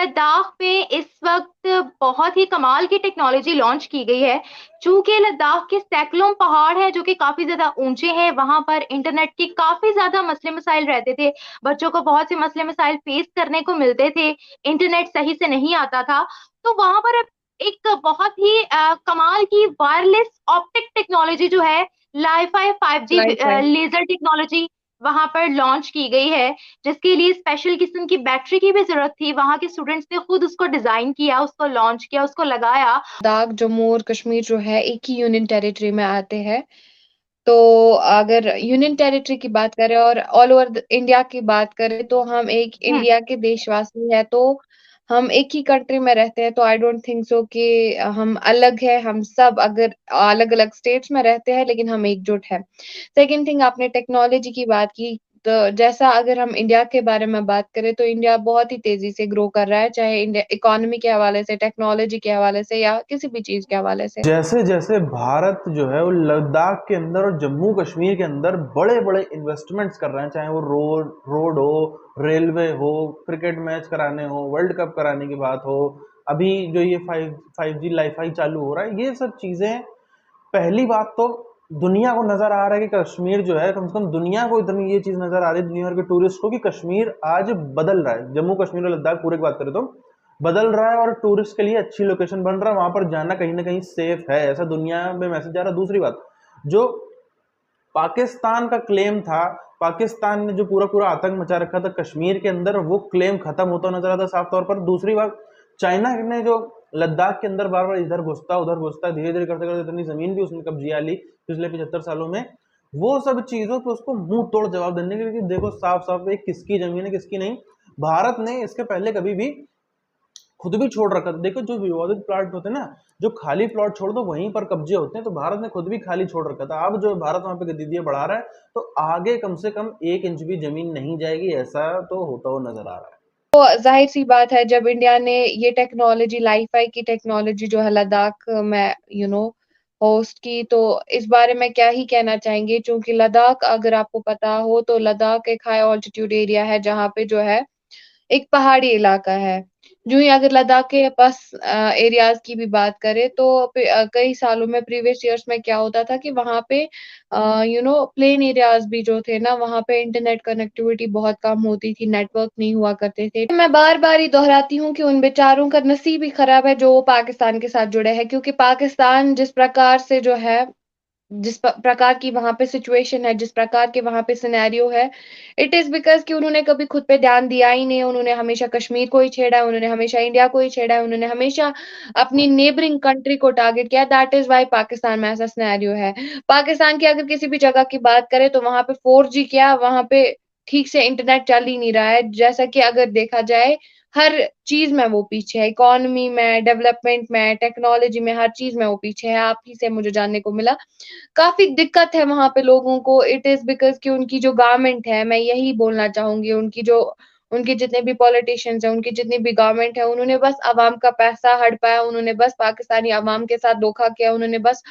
लद्दाख में इस वक़्त बहुत ही कमाल की टेक्नोलॉजी लॉन्च की गई है। चूँकि लद्दाख के सैकड़ों पहाड़ हैं जो कि काफ़ी ज़्यादा ऊँचे हैं, वहाँ पर इंटरनेट के काफ़ी ज़्यादा मसले-मसाइल रहते थे। बच्चों को बहुत से मसले-मसाइल फ़ेस करने को मिलते थे, इंटरनेट सही से नहीं आता था। तो वहाँ पर अब एक बहुत ही कमाल की वायरलेस ऑप्टिक टेक्नोलॉजी जो है, लाइ-फाई 5G लाइफ है। लेज़र टेक्नोलॉजी वहाँ पर लॉन्च की गई है। जिसके लिए स्पेशल किस्म की बैटरी की भी ज़रूरत थी, वहाँ के स्टूडेंट्स ने खुद उसको डिज़ाइन किया, उसको लॉन्च किया, उसको लगाया। लद्दाख, जम्मू और कश्मीर जो है एक ही यूनियन टेरिटरी में आते हैं। तो अगर यूनियन टेरिटरी की बात करें और ऑल ओवर इंडिया की बात करें तो हम एक हुँ, इंडिया के देशवासी हैं, तो हम एक ही कंट्री में रहते हैं, तो आई डोंट थिंक सो कि हम अलग हैं। हम सब अगर अलग अलग स्टेट्स में रहते हैं लेकिन हम एकजुट हैं। सेकंड थिंग, आपने टेक्नोलॉजी की बात की, तो जैसा अगर हम इंडिया के बारे में बात करें तो इंडिया बहुत ही तेजी से ग्रो कर रहा है, चाहे इंडिया इकोनॉमी के हवाले से, टेक्नोलॉजी के हवाले से या किसी भी चीज के हवाले से। जैसे जैसे भारत जो है वो लद्दाख के अंदर और जम्मू कश्मीर के अंदर बड़े बड़े इन्वेस्टमेंट्स कर रहे हैं, चाहे वो रोड रोड हो, रेलवे हो, क्रिकेट मैच कराने हो, वर्ल्ड कप कराने की बात हो, अभी जो ये 5G लाईफाई चालू हो रहा है, ये सब चीजें पहली बात तो दुनिया को नजर आ रहा है कि कश्मीर जो है, कम से कम दुनिया को इतनी ये चीज नजर आ रही है, दुनिया भर के टूरिस्ट को, कि कश्मीर आज बदल रहा है। जम्मू कश्मीर और लद्दाख पूरे की बात करें तो बदल रहा है और टूरिस्ट के लिए अच्छी लोकेशन बन रहा है, वहां पर जाना कहीं ना कहीं सेफ है, ऐसा दुनिया में मैसेज जा रहा है। दूसरी बात, जो पाकिस्तान का क्लेम था, पाकिस्तान ने जो पूरा पूरा आतंक मचा रखा था कश्मीर के अंदर, वो क्लेम खत्म होता नजर आता साफ तौर पर। दूसरी बात, चाइना ने जो लद्दाख के अंदर बार बार इधर घुसता उधर घुसता, धीरे धीरे करते करते इतनी जमीन भी उसने कब्जिया ली पिछले 75 सालों में, वो सब चीजों पे उसको मुंह तोड़ जवाब देने के लिए कि देखो साफ साफ ये किसकी जमीन है किसकी नहीं। भारत ने इसके पहले कभी भी खुद भी छोड़ रखा था। देखो जो विवादित प्लॉट होते हैं ना, जो खाली प्लॉट छोड़ दो वहीं पर कब्जे होते हैं, तो भारत ने खुद भी खाली छोड़ रखा था। अब जो भारत वहां पे गतिविधियां बढ़ा रहा है, तो आगे कम से कम 1 इंच भी जमीन नहीं जाएगी, ऐसा तो होता हुआ नजर आ रहा है। तो ज़ाहिर-सी बात है, जब इंडिया ने ये टेक्नोलॉजी, लाइ-फाई की टेक्नोलॉजी जो है लद्दाख में होस्ट की, तो इस बारे में क्या ही कहना चाहेंगे? चूँकि लद्दाख, अगर आपको पता हो, तो लद्दाख एक हाई ऑल्टीट्यूड एरिया है जहाँ पे जो है एक पहाड़ी इलाका है। यूँ ही अगर लद्दाख के पास एरियाज़ की भी बात करें तो कई सालों में, प्रीवियस ईयर्स में क्या होता था कि वहाँ पे प्लेन एरियाज़ भी जो थे ना, वहाँ पे इंटरनेट कनेक्टिविटी बहुत कम होती थी, नेटवर्क नहीं हुआ करते थे। मैं बार-बार ही दोहराती हूँ कि उन बेचारों का नसीब ही खराब है जो पाकिस्तान के साथ जुड़े हैं, क्योंकि पाकिस्तान जिस प्रकार से जो है, जिस प्रकार की वहाँ पे सिचुएशन है, जिस प्रकार के वहाँ पे सिनेरियो है, इट इज़ बिकॉज़ कि उन्होंने कभी खुद पे ध्यान दिया ही नहीं है। उन्होंने हमेशा कश्मीर को ही छेड़ा है, उन्होंने हमेशा इंडिया को ही छेड़ा है, उन्होंने हमेशा अपनी नेबरिंग कंट्री को टारगेट किया। दैट इज़ व्हाई पाकिस्तान में ऐसा सिनेरियो है। पाकिस्तान की अगर किसी भी जगह की बात करें तो वहाँ पे 4G क्या, वहाँ पे ठीक से इंटरनेट चल ही नहीं रहा है। जैसा कि अगर देखा जाए, हर चीज़ में वो पीछे है, इकोनॉमी में, डेवलपमेंट में, टेक्नोलॉजी में, हर चीज़ में वो पीछे है। आप ही से मुझे जानने को मिला। काफ़ी दिक्कत है वहाँ पे लोगों को। इट इज़ बिकॉज़ कि उनकी जो गवर्नमेंट है, मैं यही बोलना चाहूँगी, उनके जितने भी पॉलिटिशियंस हैं, उनकी जितनी भी गवर्नमेंट है, उन्होंने बस अवाम का पैसा हड़पाया, उन्होंने बस पाकिस्तानी अवाम के साथ धोखा किया, उन्होंने बस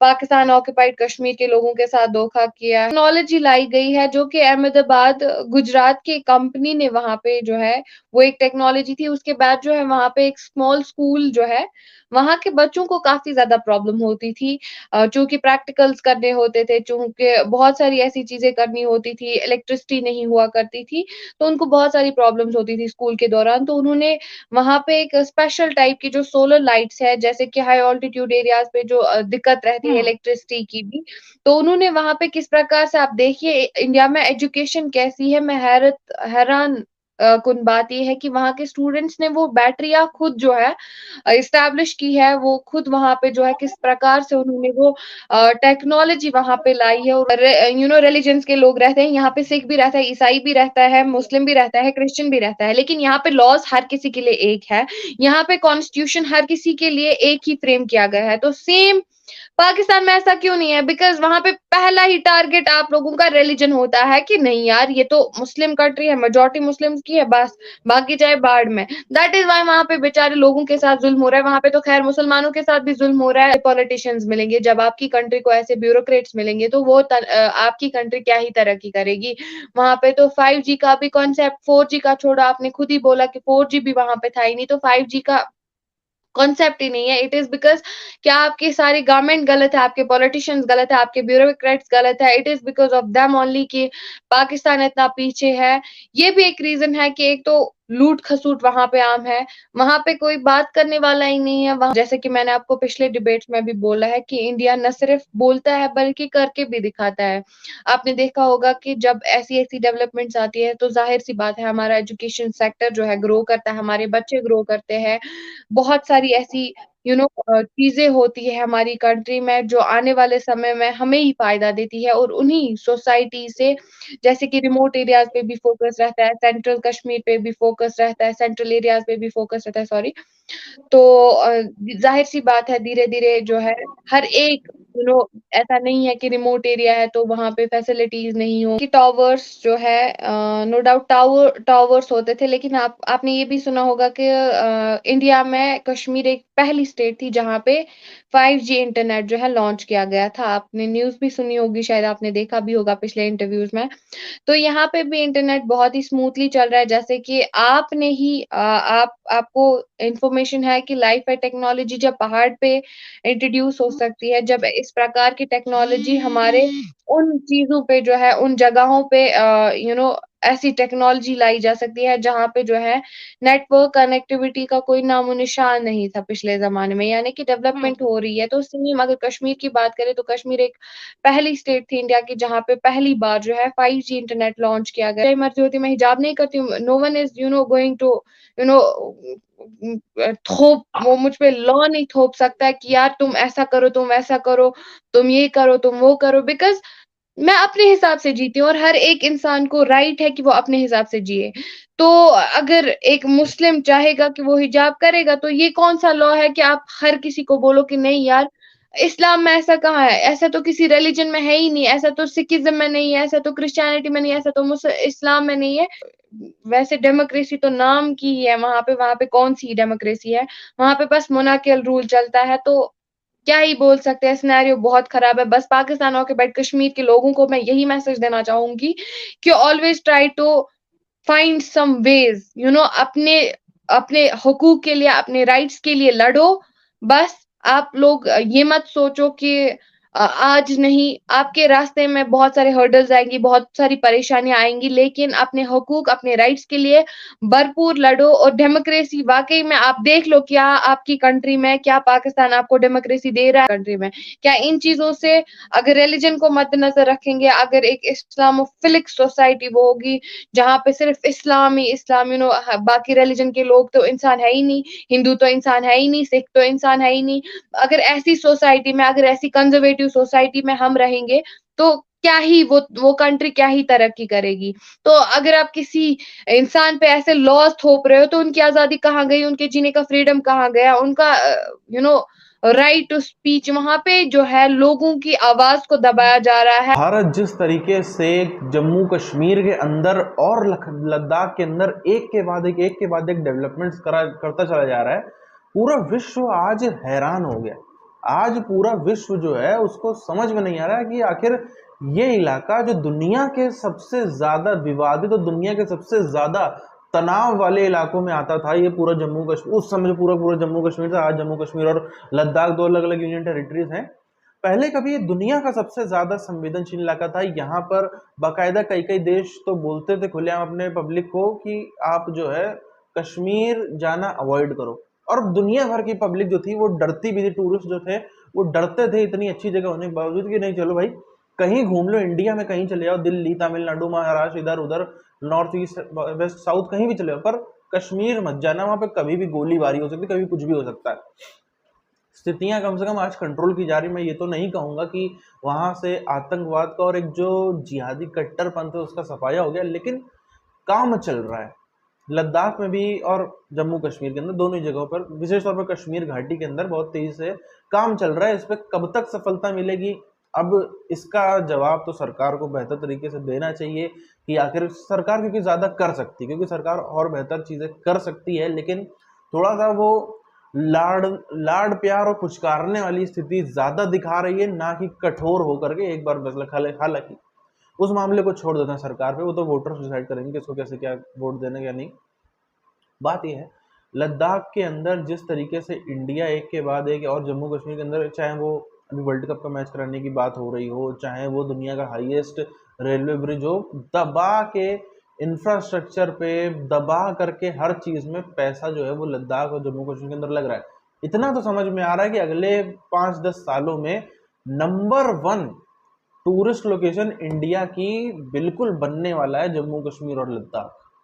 पाकिस्तान ऑक्युपाइड कश्मीर के लोगों के साथ धोखा किया। टेक्नोलॉजी लाई गई है जो कि अहमदाबाद, गुजरात की कंपनी ने वहाँ पे जो है, वो एक टेक्नोलॉजी थी। उसके बाद जो है वहाँ पे एक स्मॉल स्कूल जो है, वहाँ के बच्चों को काफ़ी ज़्यादा प्रॉब्लम होती थी। चूँकि प्रैक्टिकल्स करने होते थे, चूँकि बहुत सारी ऐसी चीज़ें करनी होती थी, इलेक्ट्रिसिटी नहीं हुआ करती थी, तो उनको बहुत सारी प्रॉब्लम्स होती थी स्कूल के दौरान। तो उन्होंने वहाँ पे एक स्पेशल टाइप की जो सोलर लाइट्स है, जैसे कि हाई ऑल्टीट्यूड एरियाज़ पे जो दिक्कत रहती है हुँ। इलेक्ट्रिसिटी की भी, तो उन्होंने वहाँ पे किस प्रकार से, आप देखिए इंडिया में एजुकेशन कैसी है, मैं हैरान कुन बात ये है कि वहाँ के स्टूडेंट्स ने वो बैटरियाँ खुद जो है एस्टैब्लिश की है, वो खुद वहाँ पे जो है किस प्रकार से उन्होंने वो टेक्नोलॉजी वहाँ पे लाई है। और रिलिजन्स के लोग रहते हैं, यहाँ पे सिख भी रहता है, ईसाई भी रहता है, मुस्लिम भी रहता है, क्रिश्चियन भी रहता है, लेकिन यहाँ पे लॉज़ हर किसी के लिए एक है। यहाँ पे कॉन्स्टिट्यूशन हर किसी के लिए एक ही फ्रेम किया गया है। तो सेम पाकिस्तान में ऐसा क्यों नहीं है? बिकॉज़ वहाँ पे पहला ही टारगेट आप लोगों का रिलिजन होता है कि नहीं यार, ये तो मुस्लिम कंट्री है, मेजॉरिटी मुस्लिम्स की है बस, बाकी चाहे बाढ़ में। दैट इज़ व्हाई वहाँ पे बेचारे लोगों के साथ ज़ुल्म हो रहा है। वहाँ पे तो खैर मुसलमानों के साथ भी ज़ुल्म हो रहा है। पॉलिटिशियंस मिलेंगे, जब आपकी कंट्री को ऐसे ब्यूरोक्रेट्स मिलेंगे तो वो आपकी कंट्री क्या ही तरक्की करेगी। वहाँ पे तो 5G का भी कॉन्सेप्ट, 4G का छोड़ो, आपने खुद ही बोला कि 4G भी वहाँ पे था ही नहीं, तो 5G का कॉन्सेप्ट ही नहीं है। इट इज़ बिकॉज़ क्या आपकी सारी गवर्नमेंट गलत है, आपके पॉलिटिशियंस गलत है, आपके ब्यूरोक्रेट्स गलत है। It is because of them only कि पाकिस्तान इतना पीछे है। ये भी एक रीज़न है कि एक तो लूट-खसूट वहाँ पे आम है, वहाँ पे कोई बात करने वाला ही नहीं है। वहाँ जैसे कि मैंने आपको पिछले डिबेट्स में भी बोला है कि इंडिया न सिर्फ बोलता है बल्कि करके भी दिखाता है। आपने देखा होगा कि जब ऐसी-ऐसी डेवलपमेंट्स आती है तो ज़ाहिर-सी बात है हमारा एजुकेशन सेक्टर जो है ग्रो करता है, हमारे बच्चे ग्रो करते हैं। बहुत सारी ऐसी चीज़ें होती है हमारी कंट्री में जो आने वाले समय में हमें ही फ़ायदा देती है और उन्हीं सोसाइटी से जैसे कि रिमोट एरियाज़ पे भी फ़ोकस रहता है, सेंट्रल कश्मीर पे भी फ़ोकस रहता है, सेंट्रल एरियाज़ पे भी फ़ोकस रहता है, सॉरी। तो ज़ाहिर-सी बात है धीरे-धीरे जो है हर एक ऐसा नहीं है कि रिमोट एरिया है तो वहाँ पे फैसिलिटीज़ नहीं हो कि टावर्स जो है नो डाउट टावर्स होते थे लेकिन आपने ये भी सुना होगा कि इंडिया में कश्मीर एक पहली स्टेट थी जहाँ पे 5G इंटरनेट जो है लॉन्च किया गया था। आपने न्यूज़ भी सुनी होगी शायद आपने देखा भी होगा पिछले इंटरव्यूज़ में। तो यहाँ पे भी इंटरनेट बहुत ही स्मूथली चल रहा है जैसे कि आपने ही आपको इन्फॉर्मेशन है कि लाइफ़ है टेक्नोलॉजी जब पहाड़ पे इंट्रोड्यूस हो सकती है, जब इस प्रकार की टेक्नोलॉजी हमारे उन चीज़ों पे जो है, उन जगहों पे ऐसी टेक्नोलॉजी लाई जा सकती है जहाँ पे जो है नेटवर्क कनेक्टिविटी का कोई नामो-निशान नहीं था पिछले ज़माने में, यानी कि हुँ, डेवलपमेंट हो रही है। तो सेम अगर कश्मीर की बात करें तो कश्मीर एक पहली स्टेट थी इंडिया की जहाँ पे पहली बार जो है 5G इंटरनेट लॉन्च किया गया। मेरी मर्ज़ी होती है मैं हिजाब नहीं करती हूँ, no one is going to you know थोप वो मुझ पे लॉ नहीं थोप सकता है कि यार तुम ऐसा करो, तुम वैसा करो, तुम ये करो, तुम वो करो बिकॉज़ मैं अपने हिसाब से जीती हूँ और हर एक इंसान को राइट है कि वो अपने हिसाब से जिए। तो अगर एक मुस्लिम चाहेगा कि वो हिजाब करेगा तो ये कौन-सा लॉ है कि आप हर किसी को बोलो कि नहीं यार, इस्लाम में ऐसा कहाँ है? ऐसा तो किसी रिलिजन में है ही नहीं, ऐसा तो सिखिज़्म में नहीं है, ऐसा तो क्रिश्चियनिटी में नहीं है, ऐसा तो इस्लाम में नहीं है। वैसे डेमोक्रेसी तो नाम की ही है वहाँ पे कौन-सी डेमोक्रेसी है? वहाँ पे बस मोनार्कियल रूल चलता है तो क्या ही बोल सकते हैं, सिनेरियो बहुत खराब है। बस पाकिस्तान ऑक्यूपाइड कश्मीर के लोगों को मैं यही मैसेज देना चाहूँगी कि always try to find some ways अपने अपने हकूक के लिए, अपने राइट्स के लिए लड़ो। बस आप लोग ये मत सोचो कि आज नहीं, आपके रास्ते में बहुत सारे हर्डल्स आएँगी, बहुत सारी परेशानियाँ आएँगी, लेकिन अपने हकूक, अपने राइट्स के लिए भरपूर लड़ो और डेमोक्रेसी वाक़ई में आप देख लो क्या आपकी कंट्री में, क्या पाकिस्तान आपको डेमोक्रेसी दे रहा है कंट्री में? क्या इन चीज़ों से अगर रिलिजन को मद्देनज़र रखेंगे, अगर एक इस्लामोफिलिक सोसाइटी वो होगी जहाँ पे सिर्फ इस्लाम ही इस्लाम बाकी रिलिजन के लोग तो इंसान है ही नहीं, हिंदू तो इंसान है ही नहीं, सिख तो इंसान है ही नहीं। अगर ऐसी सोसाइटी में, अगर ऐसी कंज़र्वेटिव सोसाइटी में हम रहेंगे, तो क्या ही वो कंट्री क्या ही तरक्की करेगी। तो अगर आप किसी इंसान पे ऐसे लॉज़ थोप रहे हो, तो उनकी आज़ादी कहाँ गई? उनके जीने का फ्रीडम कहाँ गया? उनका you know right to speech वहाँ पे जो है लोगों की आवाज़ को दबाया जा रहा है। भारत जिस तरीके से जम्मू कश्मीर के अंदर और लद्दाख के अंदर एक के बाद एक डेवलपमेंट्स करता चला जा रहा है, पूरा विश्व आज हैरान हो गया। आज पूरा विश्व जो है उसको समझ में नहीं आ रहा है कि आखिर ये इलाका जो दुनिया के सबसे ज्यादा विवादित और दुनिया के सबसे ज्यादा तनाव वाले इलाकों में आता था, ये पूरा जम्मू कश्मीर उस समय जो पूरा पूरा जम्मू कश्मीर था, आज जम्मू कश्मीर और लद्दाख दो अलग अलग यूनियन टेरिटरीज हैं। पहले कभी ये दुनिया का सबसे ज्यादा संवेदनशील इलाका था। यहाँ पर बाकायदा कई कई देश तो बोलते थे खुलेआम अपने पब्लिक को कि आप जो है कश्मीर जाना अवॉइड करो, और दुनिया भर की पब्लिक जो थी वो डरती भी थी। टूरिस्ट जो थे वो डरते थे इतनी अच्छी जगह होने के बावजूद कि नहीं चलो भाई कहीं घूम लो, इंडिया में कहीं चले जाओ, दिल्ली, तमिलनाडु, महाराष्ट्र, इधर उधर, नॉर्थ ईस्ट, वेस्ट, साउथ, कहीं भी चले जाओ, पर कश्मीर मत जाना, वहां पे कभी भी गोलीबारी हो सकती है, कभी कुछ भी हो सकता है। स्थितियां कम से कम आज कंट्रोल की जा रही। मैं ये तो नहीं कहूंगा कि वहां से आतंकवाद का और एक जो जिहादी कट्टरपंथ है उसका सफाया हो गया, लेकिन काम चल रहा है। लद्दाख में भी और जम्मू कश्मीर के अंदर दोनों ही जगहों पर, विशेष तौर पर कश्मीर घाटी के अंदर बहुत तेजी से काम चल रहा है। इस पे कब तक सफलता मिलेगी, अब इसका जवाब तो सरकार को बेहतर तरीके से देना चाहिए कि आखिर सरकार क्योंकि ज्यादा कर सकती है, क्योंकि सरकार और बेहतर चीजें कर सकती है, लेकिन थोड़ा सा वो लाड लाड प्यार और पुचकारने वाली स्थिति ज्यादा दिखा रही है, ना कि कठोर होकर के एक बार फैसला। हालांकि उस मामले को छोड़ देते हैं सरकार पे, वो तो वोटर्स डिसाइड करेंगे कि इसको कैसे क्या वोट देने या नहीं। बात यह है लद्दाख के अंदर जिस तरीके से इंडिया एक के बाद एक, और जम्मू कश्मीर के अंदर चाहे वो अभी वर्ल्ड कप का मैच कराने की बात हो रही हो, चाहे वो दुनिया का हाईएस्ट रेलवे ब्रिज हो, दबा के इंफ्रास्ट्रक्चर पे दबा करके हर चीज में पैसा जो है वो लद्दाख और जम्मू कश्मीर के अंदर लग रहा है। इतना तो समझ में आ रहा है कि अगले 5-10 सालों में नंबर 1 टूरिस्ट लोकेशन इंडिया की बिल्कुल बनने वाला है जम्मू कश्मीर और लद्दाख।